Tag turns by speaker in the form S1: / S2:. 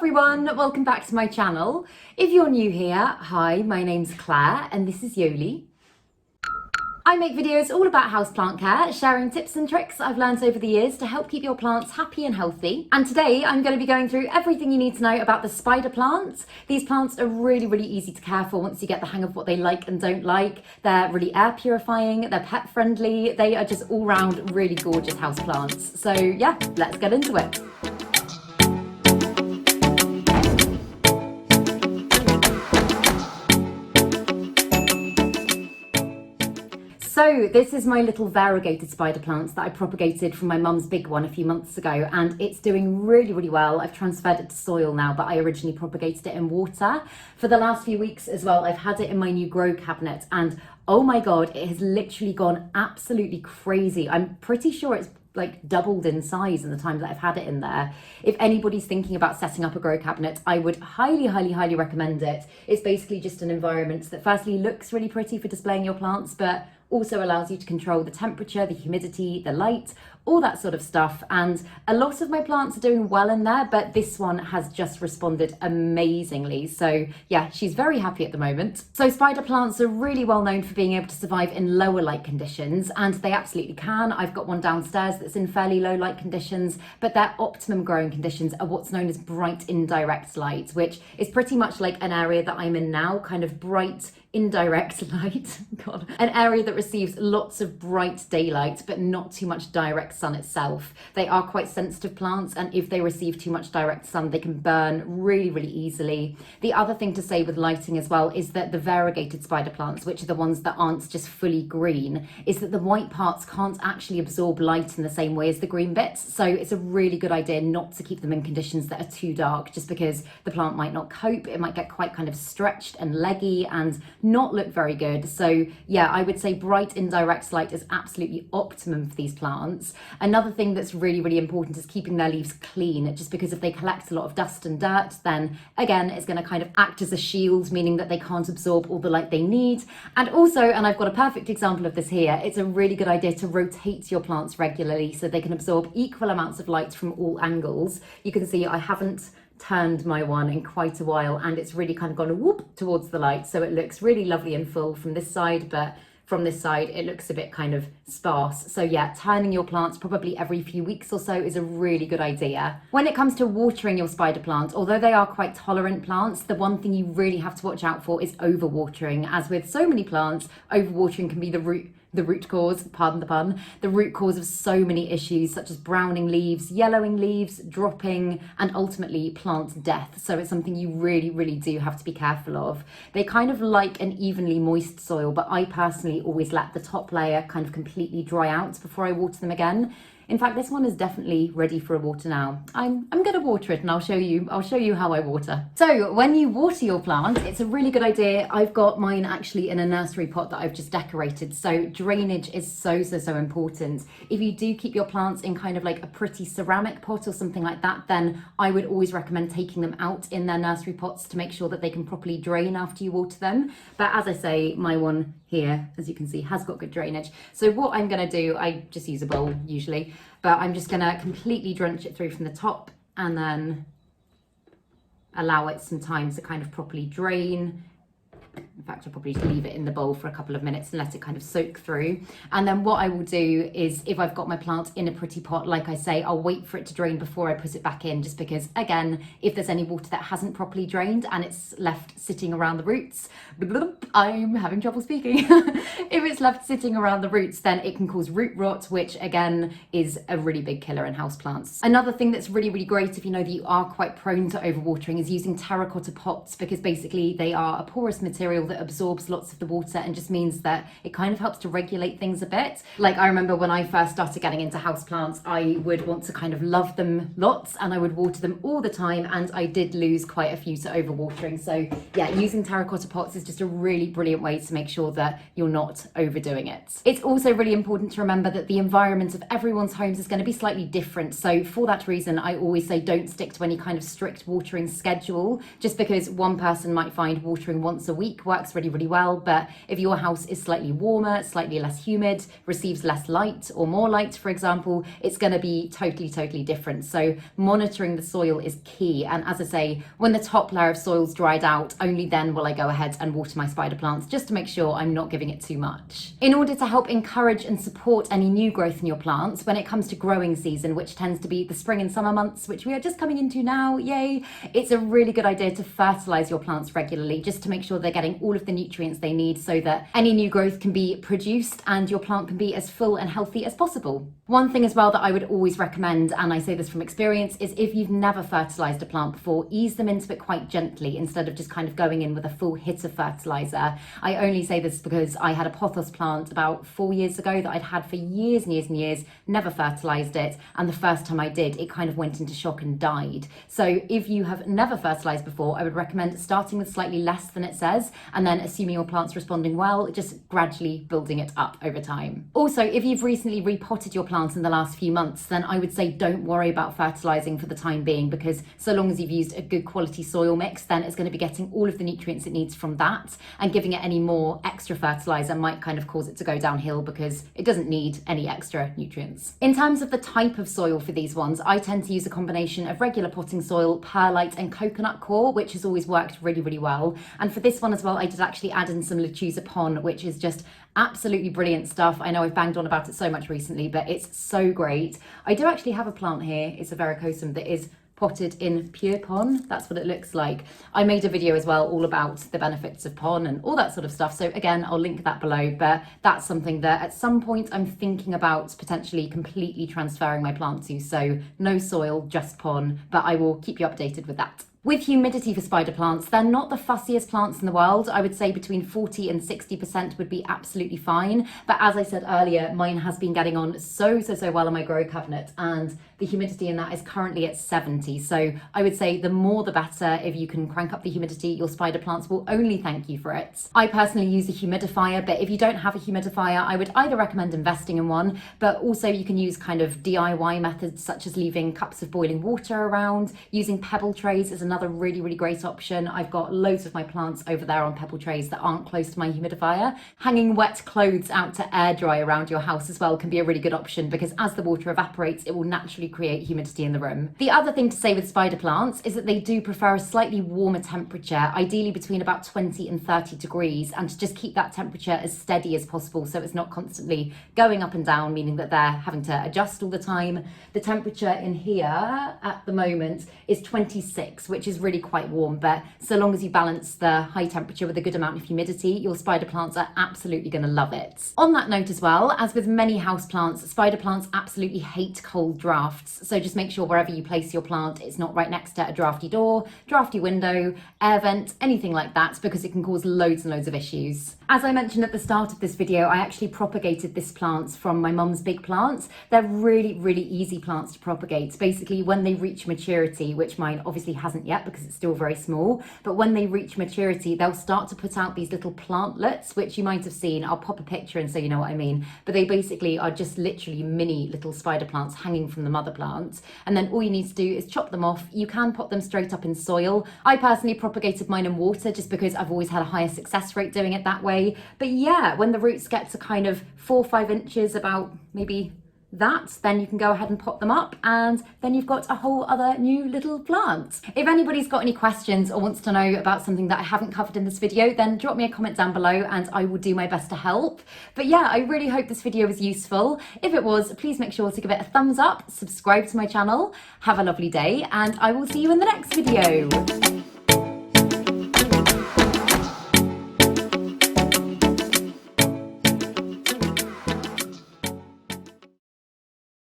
S1: everyone, welcome back to my channel. If you're new here, hi, my name's Claire and this is Joli. I make videos all about houseplant care, sharing tips and tricks I've learned over the years to help keep your plants happy and healthy. And today I'm going to be going through everything you need to know about the spider plants. These plants are really easy to care for once you get the hang of what they like and don't like. They're really air purifying, they're pet friendly, they are just all round really gorgeous houseplants. So yeah, let's get into it. So this is my little variegated spider plants that I propagated from my mum's big one a few months ago, and it's doing really well. I've transferred it to soil now, but I originally propagated it in water. For the last few weeks as well, I've had it in my new grow cabinet, and oh my god, it has literally gone absolutely crazy. I'm pretty sure it's like doubled in size in the time that I've had it in there. If anybody's thinking about setting up a grow cabinet, I would highly recommend it. It's basically just an environment that firstly looks really pretty for displaying your plants, but also allows you to control the temperature, the humidity, the light, all that sort of stuff. And a lot of my plants are doing well in there, but this one has just responded amazingly. So yeah, she's very happy at the moment. So spider plants are really well known for being able to survive in lower light conditions, and they absolutely can. I've got one downstairs that's in fairly low light conditions, but their optimum growing conditions are what's known as bright indirect light, which is pretty much like an area that I'm in now, kind of bright indirect light, God, an area that receives lots of bright daylight but not too much direct sun itself. They are quite sensitive plants, and if they receive too much direct sun they can burn really easily. The other thing to say with lighting as well is that the variegated spider plants, which are the ones that aren't just fully green, is that the white parts can't actually absorb light in the same way as the green bits, so it's a really good idea not to keep them in conditions that are too dark, just because the plant might not cope. It might get quite kind of stretched and leggy and not look very good. So yeah, I would say bright indirect light is absolutely optimum for these plants. Another thing that's really important is keeping their leaves clean, just because if they collect a lot of dust and dirt, then again it's going to kind of act as a shield, meaning that they can't absorb all the light they need. And also, and I've got a perfect example of this here, it's a really good idea to rotate your plants regularly so they can absorb equal amounts of light from all angles. You can see I haven't turned my one in quite a while, and it's really kind of gone whoop towards the light, so it looks really lovely and full from this side, but from this side it looks a bit kind of sparse. So yeah, turning your plants probably every few weeks or so is a really good idea. When it comes to watering your spider plant, although they are quite tolerant plants, the one thing you really have to watch out for is overwatering. As with so many plants, overwatering can be the root cause, pardon the pun, the root cause of so many issues such as browning leaves, yellowing leaves, dropping, and ultimately plant death. So it's something you really do have to be careful of. They kind of like an evenly moist soil, but I personally always let the top layer kind of completely dry out before I water them again. In fact, this one is definitely ready for a water now. I'm going to water it, and I'll show you how I water. So when you water your plant, it's a really good idea. I've got mine actually in a nursery pot that I've just decorated. So drainage is so important. If you do keep your plants in kind of like a pretty ceramic pot or something like that, then I would always recommend taking them out in their nursery pots to make sure that they can properly drain after you water them. But as I say, my one here, as you can see, has got good drainage. So what I'm going to do, I just use a bowl usually, but I'm just going to completely drench it through from the top and then allow it some time to kind of properly drain. In fact, I'll probably just leave it in the bowl for a couple of minutes and let it kind of soak through. And then what I will do is, if I've got my plant in a pretty pot, like I say, I'll wait for it to drain before I put it back in, just because, again, if there's any water that hasn't properly drained and it's left sitting around the roots, I'm having trouble speaking. If it's left sitting around the roots, then it can cause root rot, which again is a really big killer in houseplants. Another thing that's really great if you know that you are quite prone to overwatering is using terracotta pots, because basically they are a porous material that absorbs lots of the water and just means that it kind of helps to regulate things a bit. Like, I remember when I first started getting into houseplants, I would want to kind of love them lots and I would water them all the time, and I did lose quite a few to overwatering. So yeah, using terracotta pots is just a really brilliant way to make sure that you're not overdoing it. It's also really important to remember that the environment of everyone's homes is going to be slightly different. So for that reason, I always say don't stick to any kind of strict watering schedule, just because one person might find watering once a week works really, really well. But if your house is slightly warmer, slightly less humid, receives less light or more light, for example, it's going to be totally, totally different. So monitoring the soil is key. And as I say, when the top layer of soil's dried out, only then will I go ahead and water my spider plants, just to make sure I'm not giving it too much. In order to help encourage and support any new growth in your plants, when it comes to growing season, which tends to be the spring and summer months, which we are just coming into now, yay, it's a really good idea to fertilize your plants regularly, just to make sure they're getting all of the nutrients they need so that any new growth can be produced and your plant can be as full and healthy as possible. One thing as well that I would always recommend, and I say this from experience, is if you've never fertilized a plant before, ease them into it quite gently instead of just kind of going in with a full hit of fertilizer. I only say this because I had a pothos plant about 4 years ago that I'd had for years and years and years, never fertilized it, and the first time I did, it kind of went into shock and died. So if you have never fertilized before, I would recommend starting with slightly less than it says, and then assuming your plant's responding well, just gradually building it up over time. Also, if you've recently repotted your plants in the last few months, then I would say don't worry about fertilizing for the time being, because so long as you've used a good quality soil mix, then it's going to be getting all of the nutrients it needs from that, and giving it any more extra fertilizer might kind of cause it to go downhill because it doesn't need any extra nutrients. In terms of the type of soil for these ones, I tend to use a combination of regular potting soil, perlite and coconut coir, which has always worked really, really well. And for this one as well, I did actually add in some lechuza pon, which is just absolutely brilliant stuff. I know I've banged on about it so much recently, but it's so great. I do actually have a plant here, it's a verrucosum, that is potted in pure pon. That's what it looks like. I made a video as well all about the benefits of pon and all that sort of stuff. So again, I'll link that below, but that's something that at some point I'm thinking about potentially completely transferring my plant to. So no soil, just pon, but I will keep you updated with that. With humidity for spider plants, they're not the fussiest plants in the world. I would say between 40 and 60% would be absolutely fine. But as I said earlier, mine has been getting on so well in my grow cabinet, and the humidity in that is currently at 70. So I would say the more the better. If you can crank up the humidity, your spider plants will only thank you for it. I personally use a humidifier, but if you don't have a humidifier, I would either recommend investing in one, but also you can use kind of DIY methods such as leaving cups of boiling water around. Using pebble trays is another really, really great option. I've got loads of my plants over there on pebble trays that aren't close to my humidifier. Hanging wet clothes out to air dry around your house as well can be a really good option, because as the water evaporates, it will naturally create humidity in the room. The other thing to say with spider plants is that they do prefer a slightly warmer temperature, ideally between about 20 and 30 degrees, and to just keep that temperature as steady as possible so it's not constantly going up and down, meaning that they're having to adjust all the time. The temperature in here at the moment is 26, which is really quite warm, but so long as you balance the high temperature with a good amount of humidity, your spider plants are absolutely going to love it. On that note as well, as with many house plants, spider plants absolutely hate cold drafts. So just make sure wherever you place your plant, it's not right next to a drafty door, drafty window, air vent, anything like that, because it can cause loads and loads of issues. As I mentioned at the start of this video, I actually propagated this plant from my mum's big plants. They're really, really easy plants to propagate. Basically, when they reach maturity, which mine obviously hasn't yet because it's still very small, but when they reach maturity, they'll start to put out these little plantlets, which you might have seen. I'll pop a picture in so you know what I mean. But they basically are just literally mini little spider plants hanging from the mother plant. And then all you need to do is chop them off. You can pot them straight up in soil. I personally propagated mine in water just because I've always had a higher success rate doing it that way. But yeah, when the roots get to kind of 4 or 5 inches, about maybe that, then you can go ahead and pot them up, and then you've got a whole other new little plant. If anybody's got any questions or wants to know about something that I haven't covered in this video, then drop me a comment down below and I will do my best to help. But yeah, I really hope this video was useful. If it was, please make sure to give it a thumbs up, subscribe to my channel, have a lovely day, and I will see you in the next video.